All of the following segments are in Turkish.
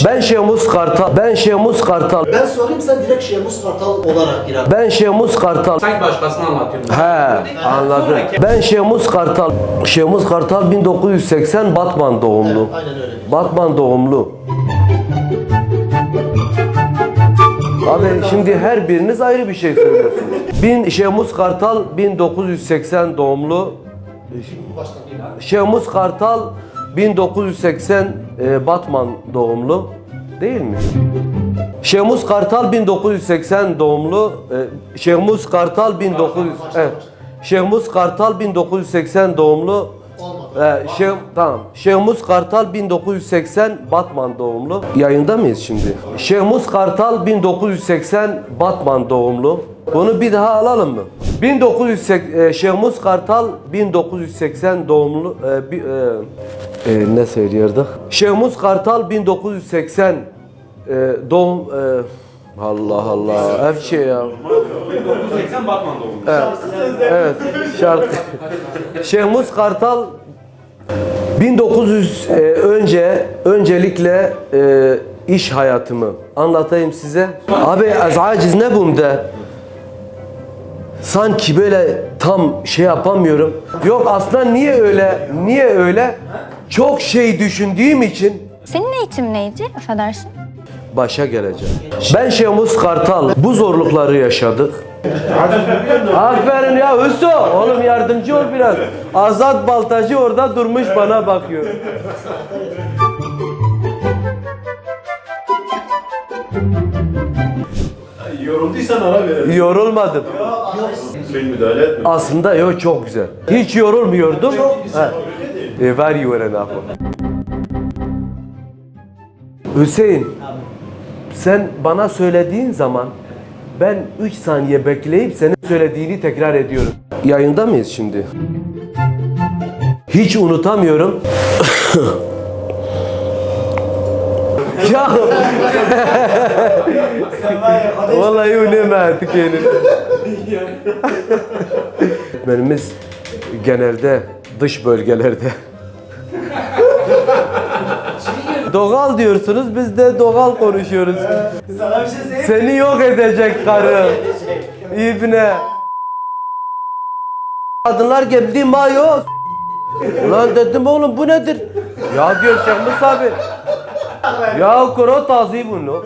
Ben Şemus Kartal. Ben Şemus Kartal. Ben sorayım, sen direkt Şemus Kartal olarak girer. Ben Şemus Kartal. Sanki başkasını anlatıyorsun. He, anladım. Ben Şemus Kartal. Şemus Kartal 1980 Batman doğumlu. Evet, aynen öyle. Batman doğumlu. Abi şimdi her biriniz ayrı bir şey söylüyorsunuz. Şemus Kartal 1980 doğumlu. Şemus Kartal 1980 Batman doğumlu değil mi? Şemus Kartal 1980 doğumlu. Şemus Kartal 1900 evet. Şemus Kartal 1980 doğumlu. Tamam. Şemus Kartal 1980 Batman doğumlu. Yayında mıyız şimdi? Şemus Kartal 1980 Batman doğumlu. Bunu bir daha alalım mı? Şemus Kartal 1980 doğumlu. Ne söylüyorduk? Şemus Kartal 1980 doğum. Allah Allah. Hep şey ya. 1980 Batman doğumlu. Evet. Şarkı. Şemus Kartal 1900 öncelikle iş hayatımı anlatayım size. Abi aciz ne bunda? Sanki böyle tam şey yapamıyorum. Yok aslında niye öyle? Niye öyle? Çok şey düşündüğüm için Senin eğitim neydi? Affedersin. başa geleceğim. Ben Şemus Kartal bu zorlukları yaşadık. Aferin ya Hüsnü. Oğlum yardımcı ol biraz. Azat Baltacı orada durmuş bana bakıyor. Yorulduysan ara verelim. Yorulmadım. Ben müdahale etme. Aslında yok çok güzel. Hiç yorulmuyordum. Var yuvarlan abi. Hüseyin, sen bana söylediğin zaman ben 3 saniye bekleyip senin söylediğini tekrar ediyorum. Yayında mıyız şimdi? Hiç unutamıyorum. Ya vallahi unutma artık yani. Öğretmenimiz genelde dış bölgelerde. Doğal diyorsunuz, biz de doğal konuşuyoruz. Sana bir şey söyleyeyim. Seni yok edecek karı. İbne. Kadınlar geldi mayo. Ulan dedim oğlum bu nedir? Ya diyor Şemus abi. Ya kuru tazi bunu.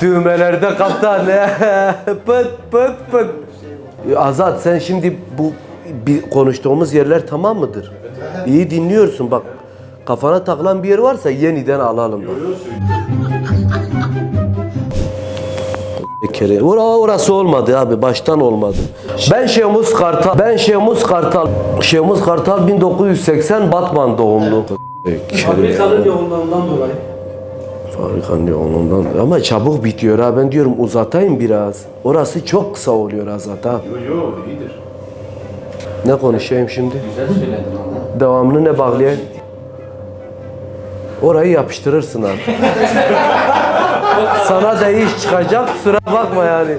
Düğmelerde kaptan. Pıt pıt pıt. Azat sen şimdi bu konuştuğumuz yerler tamam mıdır? İyi dinliyorsun bak. Kafana takılan bir yer varsa yeniden alalım bak. Orası olmadı abi, baştan olmadı. Ben Şemus Kartal. Şemus Kartal 1980 Batman doğumlu. Fabrikanın yoğunluğundan dolayı. Fabrikanın yoğunluğundan ama çabuk bitiyor ha. Ben diyorum uzatayım biraz. Orası çok kısa oluyor Azat ha. Yo iyidir. Ne konuşayım şimdi? Güzel söyledin ama. Devamını ne bağlayayım? Orayı yapıştırırsın artık. Sana da iş çıkacak, kusura bakma yani.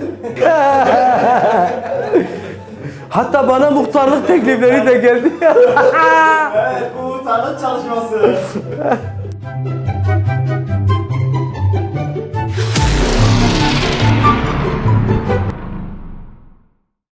Hatta bana muhtarlık teklifleri de geldi. Evet, bu muhtarlık çalışması.